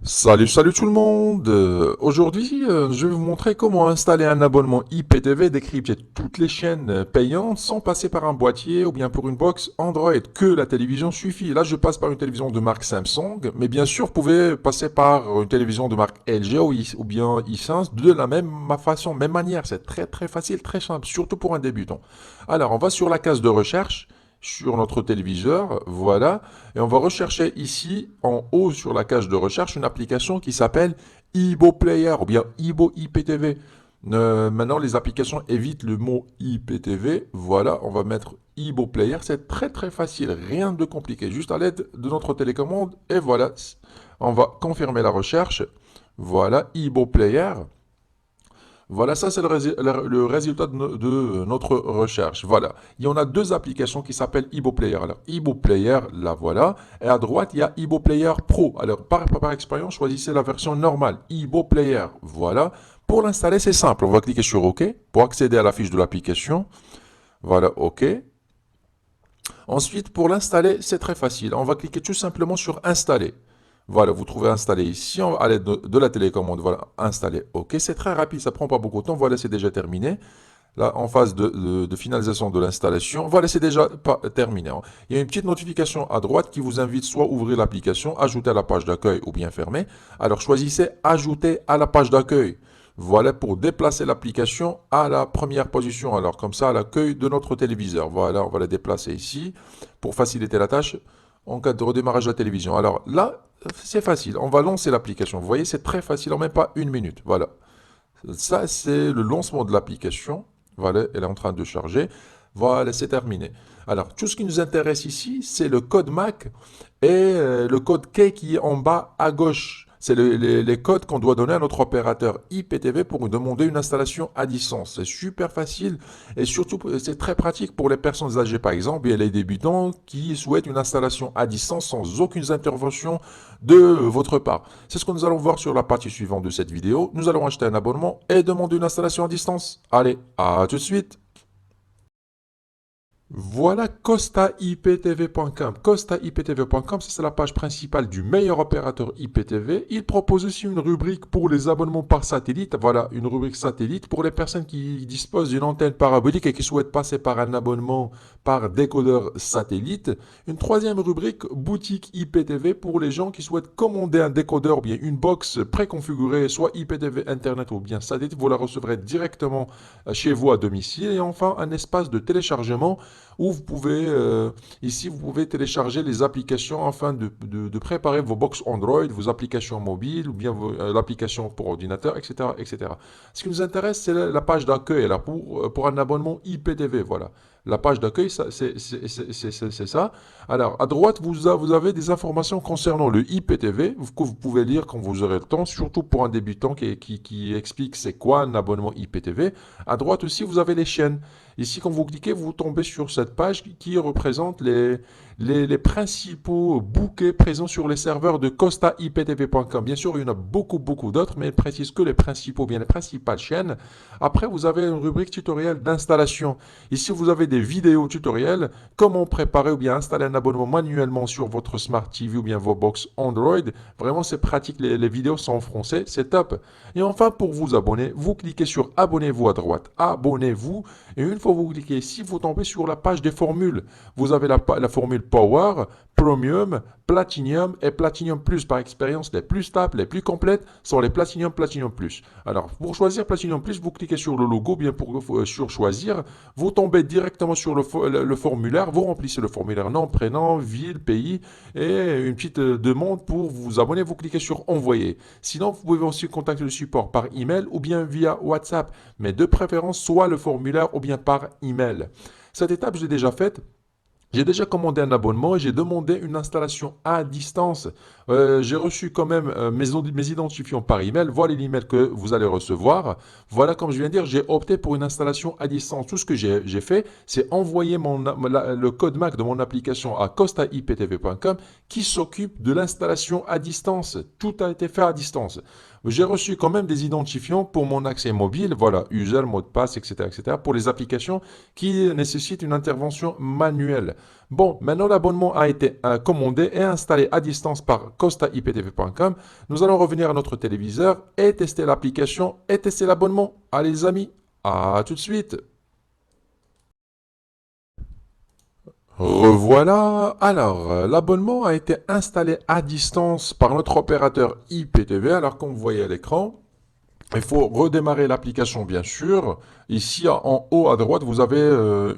Salut tout le monde. Aujourd'hui, je vais vous montrer comment installer un abonnement IPTV, décrypter toutes les chaînes payantes sans passer par un boîtier ou bien pour une box Android, que la télévision suffit. Là, je passe par une télévision de marque Samsung, mais bien sûr, vous pouvez passer par une télévision de marque LG ou bien Hisense de la même façon, même manière. C'est très facile, très simple, surtout pour un débutant. Alors, on va sur la case de recherche sur notre téléviseur, voilà. Et on va rechercher ici, en haut sur la cage de recherche, une application qui s'appelle Ibo Player ou bien Ibo IPTV. Maintenant, les applications évitent le mot IPTV. Voilà, on va mettre Ibo Player. C'est très facile, rien de compliqué. Juste à l'aide de notre télécommande. Et voilà, on va confirmer la recherche. Voilà, Ibo Player. Voilà, ça c'est le résultat de notre recherche. Voilà. Il y en a deux applications qui s'appellent Ibo Player. Alors, Ibo Player, la voilà. Et à droite, il y a Ibo Player Pro. Alors, par expérience, choisissez la version normale. Ibo Player, voilà. Pour l'installer, c'est simple. On va cliquer sur OK pour accéder à la fiche de l'application. Voilà, OK. Ensuite, pour l'installer, c'est très facile. On va cliquer tout simplement sur Installer. Voilà, vous trouvez installer ici à l'aide de la télécommande. Voilà, installer. OK, c'est très rapide, ça prend pas beaucoup de temps. Voilà, c'est déjà terminé. Là, en phase de finalisation de l'installation. Voilà, c'est déjà terminé. Il y a une petite notification à droite qui vous invite soit à ouvrir l'application, ajouter à la page d'accueil ou bien fermer. Alors, choisissez ajouter à la page d'accueil. Voilà pour déplacer l'application à la première position. Alors, comme ça, à l'accueil de notre téléviseur. Voilà, on va la déplacer ici pour faciliter la tâche en cas de redémarrage de la télévision. Alors là, c'est facile. On va lancer l'application. Vous voyez, c'est très facile en même pas une minute. Voilà. Ça, c'est le lancement de l'application. Voilà, elle est en train de charger. Voilà, c'est terminé. Alors, tout ce qui nous intéresse ici, c'est le code MAC et le code K qui est en bas à gauche. C'est les codes qu'on doit donner à notre opérateur IPTV pour nous demander une installation à distance. C'est super facile et surtout, c'est très pratique pour les personnes âgées, par exemple, et les débutants qui souhaitent une installation à distance sans aucune intervention de votre part. C'est ce que nous allons voir sur la partie suivante de cette vidéo. Nous allons acheter un abonnement et demander une installation à distance. Allez, à tout de suite. Voilà CostaIPTV.com. CostaIPTV.com, c'est la page principale du meilleur opérateur IPTV. Il propose aussi une rubrique pour les abonnements par satellite. Voilà, une rubrique satellite pour les personnes qui disposent d'une antenne parabolique et qui souhaitent passer par un abonnement par décodeur satellite. Une troisième rubrique, boutique IPTV pour les gens qui souhaitent commander un décodeur ou bien une box préconfigurée, soit IPTV Internet ou bien satellite. Vous la recevrez directement chez vous à domicile. Et enfin, un espace de téléchargement où vous pouvez, ici, vous pouvez télécharger les applications afin de préparer vos box Android, vos applications mobiles ou bien l'application pour ordinateur, etc., etc. Ce qui nous intéresse, c'est la page d'accueil là pour un abonnement IPTV. Voilà. La page d'accueil, c'est ça. Alors, à droite, vous avez des informations concernant le IPTV que vous pouvez lire quand vous aurez le temps, surtout pour un débutant qui explique c'est quoi un abonnement IPTV. À droite aussi, vous avez les chaînes. Ici, quand vous cliquez, vous tombez sur cette page qui représente les principaux bouquets présents sur les serveurs de CostaIPTV.com. Bien sûr, il y en a beaucoup d'autres, mais elle précise que les principaux, bien les principales chaînes. Après, vous avez une rubrique tutoriel d'installation. Ici, vous avez des vidéos tutoriels, comment préparer ou bien installer un abonnement manuellement sur votre Smart TV ou bien vos box Android. Vraiment, c'est pratique, les vidéos sont en français, c'est top. Et enfin, pour vous abonner, vous cliquez sur abonnez-vous à droite, abonnez-vous. Et une fois que vous cliquez ici, vous tombez sur la page des formules. Vous avez la formule Power, Premium, Platinum et Platinum Plus. Par expérience, les plus stables, les plus complètes sont les Platinum, Platinum Plus. Alors, pour choisir Platinum Plus, vous cliquez sur le logo, bien sur choisir. Vous tombez directement sur le formulaire. Vous remplissez le formulaire nom, prénom, ville, pays et une petite demande pour vous abonner. Vous cliquez sur envoyer. Sinon, vous pouvez aussi contacter le support par email ou bien via WhatsApp. Mais de préférence, soit le formulaire ou bien par email. Cette étape, je l'ai déjà faite. J'ai déjà commandé un abonnement et j'ai demandé une installation à distance. J'ai reçu quand même mes identifiants par email. Voilà l'email que vous allez recevoir. Voilà, comme je viens de dire, j'ai opté pour une installation à distance. Tout ce que j'ai fait, c'est envoyer le code MAC de mon application à costaiptv.com qui s'occupe de l'installation à distance. Tout a été fait à distance. J'ai reçu quand même des identifiants pour mon accès mobile, voilà, user, mot de passe, etc., etc., pour les applications qui nécessitent une intervention manuelle. Bon, maintenant l'abonnement a été commandé et installé à distance par costaiptv.com. Nous allons revenir à notre téléviseur et tester l'application et tester l'abonnement. Allez les amis, à tout de suite. Revoilà. Alors, l'abonnement a été installé à distance par notre opérateur IPTV. Alors, comme vous voyez à l'écran, il faut redémarrer l'application, bien sûr. Ici, en haut à droite, vous avez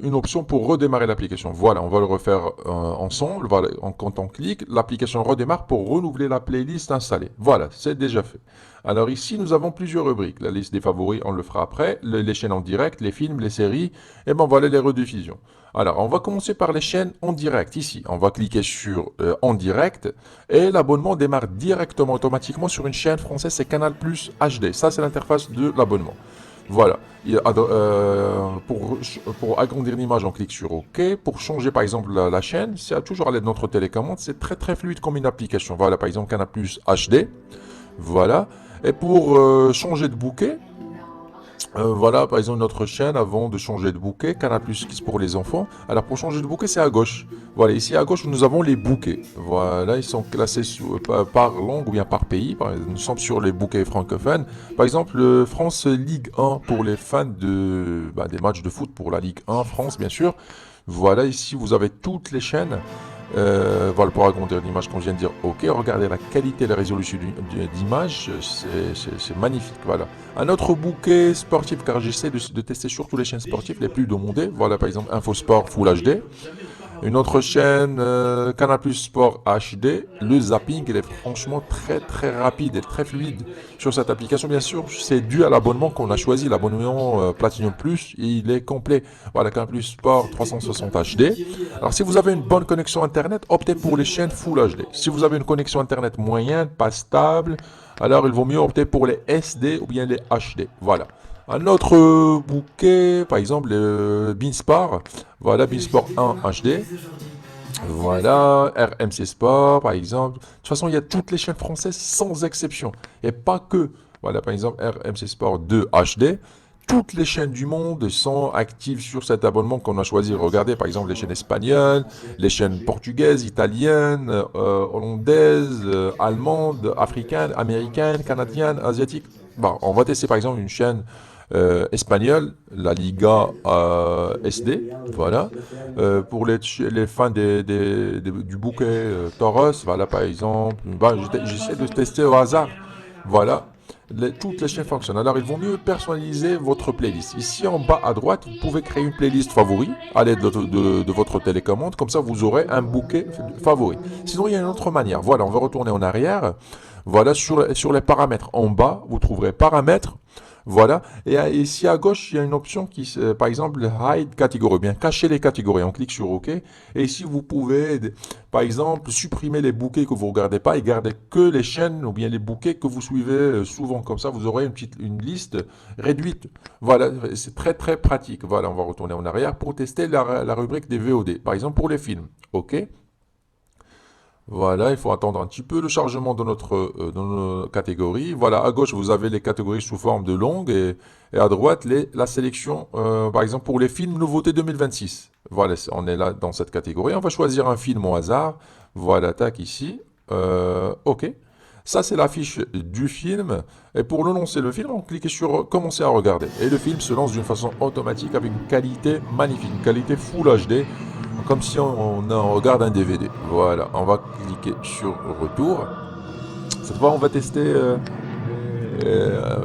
une option pour redémarrer l'application. Voilà, on va le refaire ensemble. Voilà, quand on clique, l'application redémarre pour renouveler la playlist installée. Voilà, c'est déjà fait. Alors ici, nous avons plusieurs rubriques. La liste des favoris, on le fera après. Les chaînes en direct, les films, les séries. Et ben voilà les rediffusions. Alors, on va commencer par les chaînes en direct. Ici, on va cliquer sur en direct et l'abonnement démarre directement, automatiquement sur une chaîne française, c'est Canal Plus HD. Ça, c'est l'interface de l'abonnement. Voilà. Pour agrandir l'image, on clique sur OK. Pour changer, par exemple, la chaîne, c'est toujours à l'aide de notre télécommande. C'est très, très fluide comme une application. Voilà, par exemple, Canal Plus HD. Voilà. Et pour changer de bouquet, voilà, par exemple, notre chaîne, avant de changer de bouquet, Canal Plus Kids pour les enfants. Alors, pour changer de bouquet, c'est à gauche. Voilà, ici à gauche, nous avons les bouquets. Voilà, ils sont classés par langue ou bien par pays. Nous sommes sur les bouquets francophones. Par exemple, France Ligue 1 pour les fans des matchs de foot pour la Ligue 1, France, bien sûr. Voilà, ici, vous avez toutes les chaînes. Voilà, pour agrandir l'image, comme je viens de dire, ok, regardez la qualité et la résolution d'image, c'est magnifique, voilà. Un autre bouquet sportif, car j'essaie de tester surtout les chaînes sportives les plus demandées, voilà, par exemple, Infosport Full HD. Une autre chaîne, Canal Plus Sport HD, le zapping, il est franchement très très rapide et très fluide sur cette application. Bien sûr, c'est dû à l'abonnement qu'on a choisi, l'abonnement Platinum Plus, et il est complet. Voilà, Canal Plus Sport 360 HD. Alors, si vous avez une bonne connexion Internet, optez pour les chaînes Full HD. Si vous avez une connexion Internet moyenne, pas stable, alors il vaut mieux opter pour les SD ou bien les HD. Voilà. Un autre bouquet, par exemple, Beansport. Voilà, Beansport 1 HD. Voilà, RMC Sport, par exemple. De toute façon, il y a toutes les chaînes françaises sans exception. Et pas que. Voilà, par exemple, RMC Sport 2 HD. Toutes les chaînes du monde sont actives sur cet abonnement qu'on a choisi. Regardez, par exemple, les chaînes espagnoles, les chaînes portugaises, italiennes, hollandaises, allemandes, africaines, américaines, canadiennes, asiatiques. Bon, on va tester, par exemple, une chaîne espagnole, la Liga SD, voilà. Pour les fans du bouquet Toros, voilà par exemple. Bah, j'essaie de tester au hasard, voilà. Toutes les chaînes fonctionnent. Alors, il vaut mieux personnaliser votre playlist. Ici, en bas à droite, vous pouvez créer une playlist favori à l'aide de votre télécommande. Comme ça, vous aurez un bouquet favori. Sinon, il y a une autre manière. Voilà, on va retourner en arrière. Voilà, sur les paramètres. En bas, vous trouverez paramètres. Voilà. Et ici à gauche, il y a une option qui, par exemple, hide catégorie, bien cacher les catégories. On clique sur OK. Et ici, vous pouvez, par exemple, supprimer les bouquets que vous ne regardez pas et garder que les chaînes ou bien les bouquets que vous suivez souvent. Comme ça, vous aurez une liste réduite. Voilà, c'est très très pratique. Voilà, on va retourner en arrière pour tester la rubrique des VOD. Par exemple, pour les films. OK. Voilà, il faut attendre un petit peu le chargement de nos catégories. Voilà, à gauche, vous avez les catégories sous forme de longues et à droite, la sélection, par exemple, pour les films nouveautés 2026. Voilà, on est là dans cette catégorie. On va choisir un film au hasard. Voilà, tac, ici. OK. Ça, c'est l'affiche du film. Et pour le lancer le film, on clique sur Commencer à regarder. Et le film se lance d'une façon automatique avec une qualité magnifique, une qualité Full HD comme si on regarde un DVD. Voilà, on va cliquer sur Retour. Cette fois, on va tester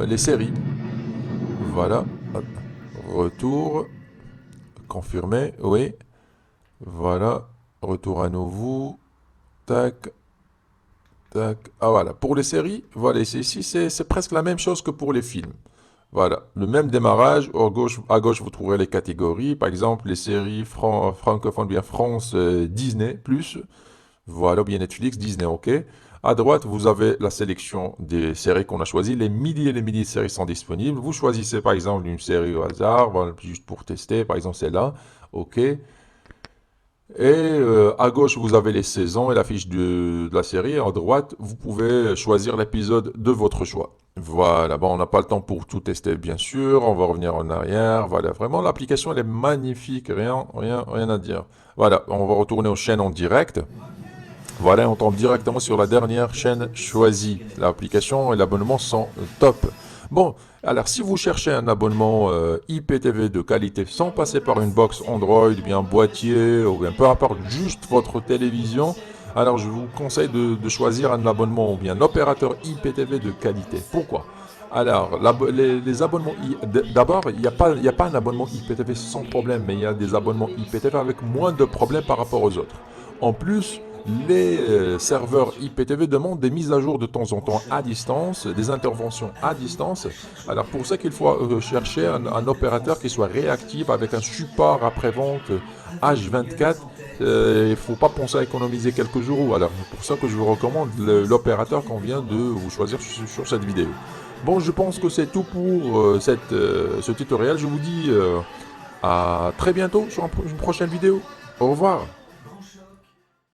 les séries. Voilà, hop. Retour, confirmer, oui. Voilà, retour à nouveau. Tac, tac. Ah voilà, pour les séries, voilà, ici, c'est presque la même chose que pour les films. Voilà, le même démarrage. À gauche, vous trouverez les catégories. Par exemple, les séries francophones, bien France, Disney+. Voilà, ou bien Netflix, Disney, ok. À droite, vous avez la sélection des séries qu'on a choisies. Les milliers et les milliers de séries sont disponibles. Vous choisissez par exemple une série au hasard, voilà, juste pour tester. Par exemple, celle-là, ok. Et à gauche, vous avez les saisons et la fiche de la série. Et à droite, vous pouvez choisir l'épisode de votre choix. Voilà, bon, on n'a pas le temps pour tout tester, bien sûr. On va revenir en arrière. Voilà, vraiment, l'application, elle est magnifique. Rien à dire. Voilà, on va retourner aux chaînes en direct. Voilà, on tombe directement sur la dernière chaîne choisie. L'application et l'abonnement sont top. Bon, alors si vous cherchez un abonnement IPTV de qualité sans passer par une box Android, bien un boîtier, ou bien peu importe, juste votre télévision, alors je vous conseille de choisir un abonnement ou bien un opérateur IPTV de qualité. Pourquoi? Alors, les abonnements, d'abord, il y a pas un abonnement IPTV sans problème, mais il y a des abonnements IPTV avec moins de problèmes par rapport aux autres. En plus, les serveurs IPTV demandent des mises à jour de temps en temps à distance, des interventions à distance. Alors pour ça qu'il faut chercher un opérateur qui soit réactif avec un support après-vente H24. Il ne faut pas penser à économiser quelques euros. Alors c'est pour ça que je vous recommande l'opérateur qu'on vient de vous choisir sur cette vidéo. Bon, je pense que c'est tout pour ce tutoriel. Je vous dis à très bientôt sur une prochaine vidéo. Au revoir.